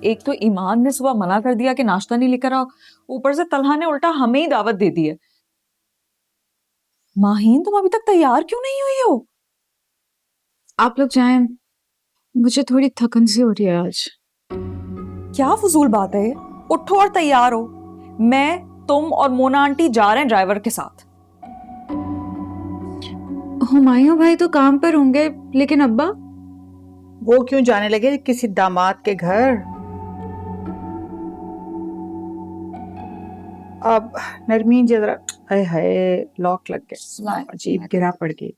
एक तो ईमान ने सुबह मना कर दिया कि नाश्ता नहीं लेकर आओ, ऊपर से तलहा ने उल्टा हमें ही दावत दे दी है। माहीन, तुम अभी तक तैयार क्यों नहीं हुई हो? आप लोग जाएं, मुझे थोड़ी थकन सी हो रही है आज। क्या फजूल बात है ये? उठो और तैयार हो। मैं, तुम और मोना आंटी जा रहे हैं ड्राइवर के साथ। हुमायूं भाई तो काम पर होंगे, लेकिन अब्बा? वो क्यों जाने लगे किसी दामाद के घर? अब नरमीन जरा, हाय हाय, लॉक लग गया, अजीब गिरा पड़ गई।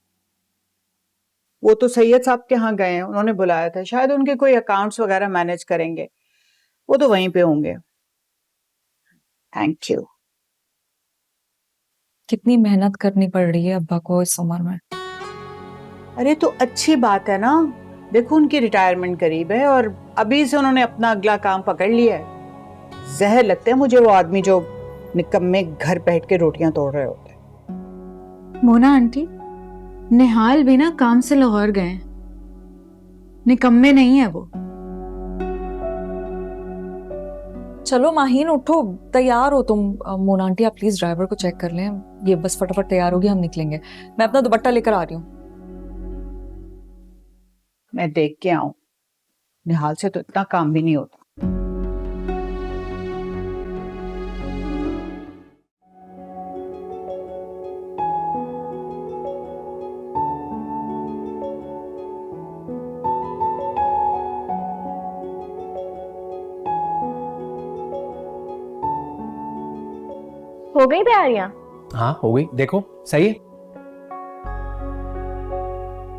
वो तो सैयद साहब के यहाँ गए हैं, उन्होंने बुलाया था, शायद उनके कोई अकाउंट्स वगैरह मैनेज करेंगे, वो तो वहीं पे होंगे। Thank you. कितनी मेहनत करनी पड़ रही है अब्बा को इस उम्र में। अरे तो अच्छी बात है ना, देखो उनकी रिटायरमेंट करीब है और अभी से उन्होंने अपना अगला काम पकड़ लिया है। जहर लगते हैं मुझे वो आदमी जो निकम्मे घर बैठ के रोटियां तोड़ रहे होते हैं। मोना आंटी, निहाल भी ना काम से लाहौर गए, निकम्मे नहीं है वो। चलो माहीन उठो, तैयार हो तुम। मोना आंटी आप प्लीज ड्राइवर को चेक कर लें, ये बस फटाफट तैयार होगी, हम निकलेंगे। मैं अपना दुपट्टा लेकर आ रही हूँ। मैं देख के आऊं, निहाल से तो इतना काम भी नहीं होता। हो गई तैयारियां? हाँ हो गई, देखो सही है।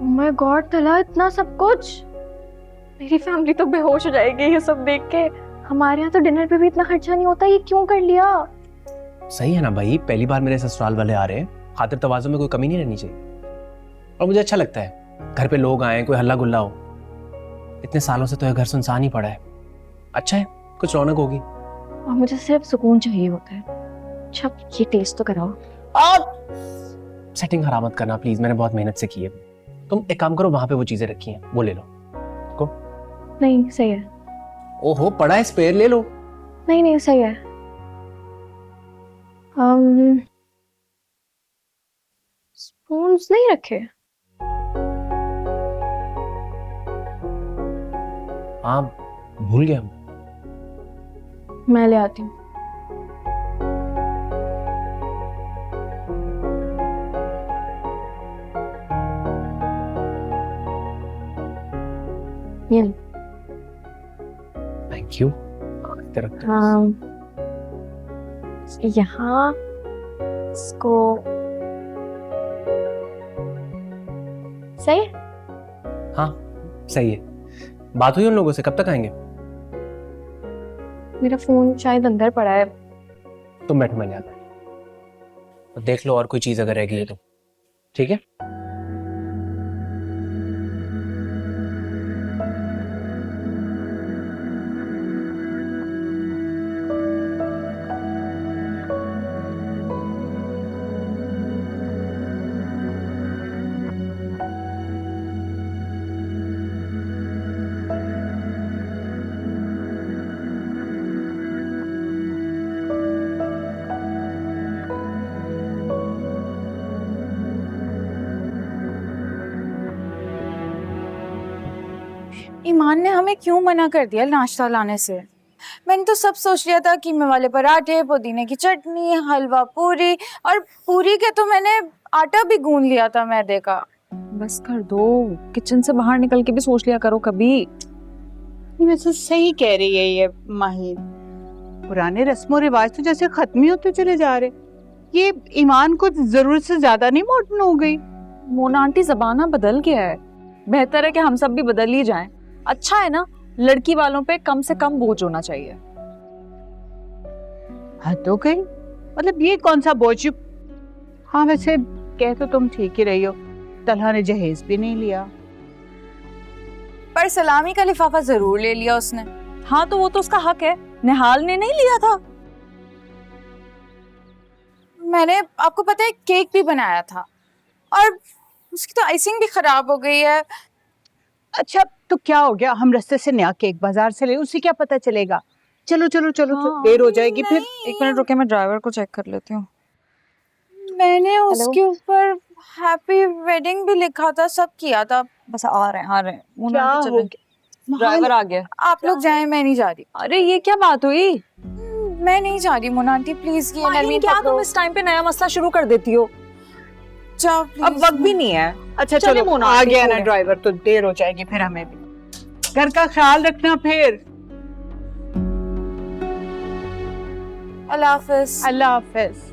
माय गॉड तला, इतना सब कुछ! मेरी फैमिली तो बेहोश हो जाएगी ये सब देख के। हमारे यहाँ तो डिनर पे भी इतना खर्चा नहीं होता, ये क्यों कर लिया? सही है ना भाई, पहली बार मेरे ससुराल वाले आ रहे हैं, खातिर तवाज़ुन में कोई कमी नहीं रहनी चाहिए। और मुझे अच्छा लगता है घर पे लोग आए, कोई हल्ला गुल्ला हो। इतने सालों से तो यह घर सुनसान ही पड़ा है, अच्छा है, कुछ रौनक होगी। और मुझे सिर्फ सुकून चाहिए होता है। अच्छा ये टेस्ट तो कराओ। सेटिंग खराब मत करना प्लीज, मैंने बहुत मेहनत से की है। तुम एक काम करो, वहां पे वो चीजें रखी हैं, वो ले लो। को नहीं सही है। ओहो, पड़ा है स्पेयर, ले लो। नहीं नहीं सही है। स्पून्स नहीं रखे? हाँ भूल गया। मैं ले आती हूँ। ये लो। Thank you. हाँ यहाँ इसको सही है? हाँ सही है। बात हुई उन लोगों से, कब तक आएंगे? मेरा फोन शायद अंदर पड़ा है। तुम बैठो, मैं ले आता हूँ। देख लो और कोई चीज अगर रह गई है तो। ठीक है। ईमान ने हमें क्यों मना कर दिया नाश्ता लाने से? मैंने तो सब सोच लिया था कीमे वाले पराठे, पुदीने की चटनी, हलवा पूरी, और पूरी के तो मैंने आटा भी गूंद लिया था मैदे का। बस कर दो, किचन से बाहर निकल के भी सोच लिया करो कभी। वैसे सही कह रही है ये माहीन, पुराने रस्मों रिवाज तो जैसे खत्म ही होते चले जा रहे। ये ईमान को जरूरत से ज्यादा नहीं मॉडर्न हो गई? मोना आंटी जमाना बदल गया है, बेहतर है कि हम सब भी बदल ही जाएं। अच्छा है ना, लड़की वालों पे कम से कम बोझ होना चाहिए। हाँ तो कहीं मतलब ये कौन सा बोझ? हाँ वैसे कह तो तुम ठीक ही रही हो, तलहा ने जहेज भी नहीं लिया। पर सलामी का लिफाफा जरूर ले लिया उसने। हाँ तो वो तो उसका हक है, निहाल ने नहीं लिया था। मैंने, आपको पता है, केक भी बनाया था और उसकी तो आइसिंग भी खराब हो गई है। अच्छा तो क्या हो गया, हम रास्ते से नया केक बाजार से ले, उसे क्या पता चलेगा। चलो चलो चलो, हाँ। देर हो जाएगी फिर। एक मिनट रुके, मैं ड्राइवर को चेक कर लेती हूँ। मैंने उसके ऊपर हैप्पी वेडिंग भी लिखा था, सब किया था। बस आ रहे हैं आ रहे हैं। क्या मोनांटी हो चले, गया ड्राइवर आ गया। आप लोग जाएं, मैं नहीं जा रही। अरे ये क्या बात हुई? मैं नहीं जा रही मोनांटी, प्लीज। ये माहिन, नरमीन क्या पकड़ो। तुम इस टाइम पे नया मसला शुरू कर देती हो? जाओ अब प्लीज। वक्त भी नहीं है। अच्छा चले चलो, मोना, आ गया ना छोड़े। ड्राइवर, तो देर हो जाएगी फिर हमें भी। घर का ख्याल रखना फिर। अल्लाह हाफिज। अल्लाह हाफिज।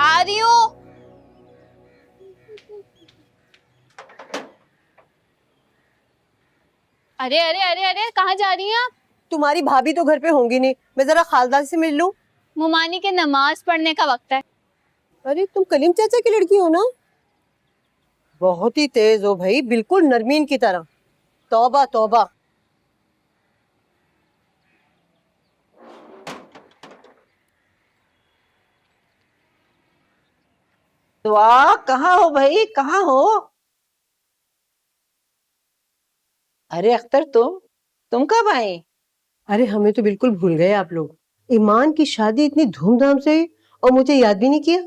आ रही हूँ। अरे अरे अरे अरे, कहाँ जा रही हैं आप? तुम्हारी भाभी तो घर पे होंगी नहीं, मैं जरा खालदा से मिल लूं। मुमानी के नमाज पढ़ने का वक्त है। अरे तुम कलीम चाचा की लड़की हो ना? बहुत ही तेज हो भाई, बिल्कुल नरमीन की तरह। तौबा तौबा। दुआ, कहाँ हो भाई, कहाँ हो? अरे अख्तर, तुम कब आए? अरे हमें तो बिल्कुल भूल गए आप लोग। ईमान की शादी इतनी धूमधाम से हुई और मुझे याद भी नहीं किया।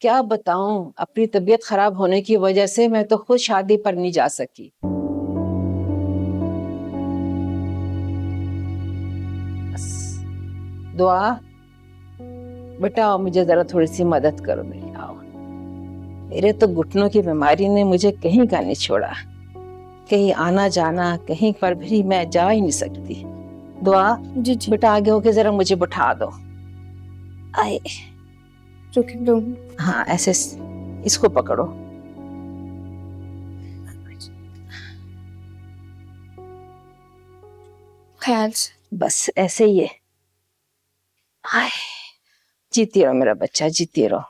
क्या बताऊं, अपनी तबीयत खराब होने की वजह से मैं तो खुद शादी पर नहीं जा सकी। बस दुआ, बेटा आओ, मुझे जरा थोड़ी सी मदद करो मेरी। आओ, मेरे तो घुटनों की बीमारी ने मुझे कहीं का नहीं छोड़ा। कहीं आना जाना, कहीं पर भी मैं जा ही नहीं सकती। दुआ जी जी, बेटा आगे होके जरा मुझे बिठा दो। आए, रुक लो। हाँ ऐसे इसको पकड़ो। ख्याल से। बस ऐसे ही है। हाय, जीती रहो मेरा बच्चा, जीती रहो।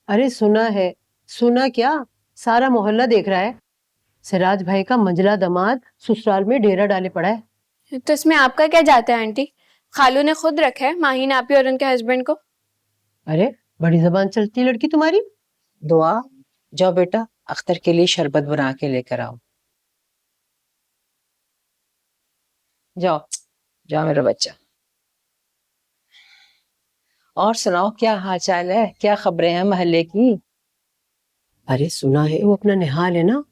अरे सुना है, सुना क्या, सारा मोहल्ला देख रहा है। सिराज भाई का मंजला दामाद ससुराल में डेरा डाले पड़ा है। तो इसमें आपका क्या जाता है आंटी? खालू ने खुद रखा है माहीन आपी और उनके हस्बैंड को। अरे बड़ी जबान चलती है लड़की तुम्हारी। दुआ, जाओ बेटा अख्तर के लिए शरबत बना के लेकर आओ। जाओ जाओ मेरा बच्चा। और सुनाओ, क्या हाल चाल है, क्या खबरें हैं मोहल्ले की? अरे सुना है वो अपना निहाल है ना,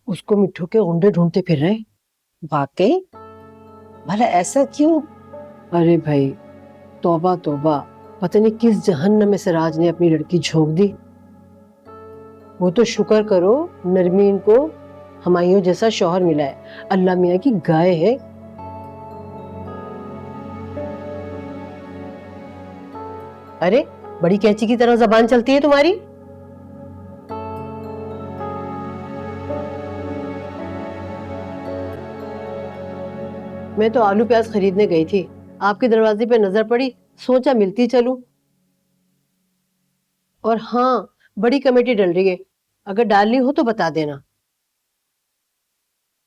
उसको मिट्ठू के गुंडे ढूंढते फिर रहे हैं। वाकई? भला ऐसा क्यों? अरे भाई, तौबा तौबा, पता नहीं किस जहन्नम में सिराज ने अपनी लड़की झोंक दी। वो तो शुक्र करो नरमीन को हमायूं जैसा शौहर मिला है, अल्लाह मियाँ की गाय है। अरे बड़ी कैंची की तरह जबान चलती है तुम्हारी। मैं तो आलू प्याज खरीदने गई थी, आपके दरवाजे पे नजर पड़ी, सोचा मिलती चलूं। और हाँ, बड़ी कमेटी डल रही है, अगर डालनी हो तो बता देना।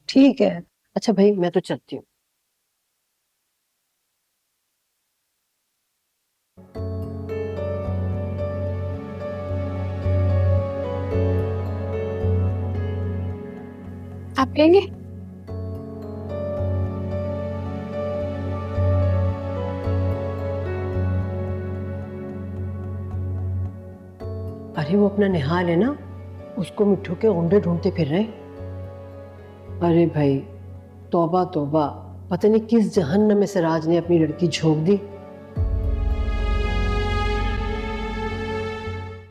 ठीक है। अच्छा भाई, मैं तो चलती हूँ। आप लेंगे? अरे वो अपना निहाल है ना, उसको मिट्ठू के गुंडे ढूंढते फिर रहे। अरे भाई तौबा तौबा, पता नहीं किस जहन्नम में से राज ने अपनी लड़की झोंक दी।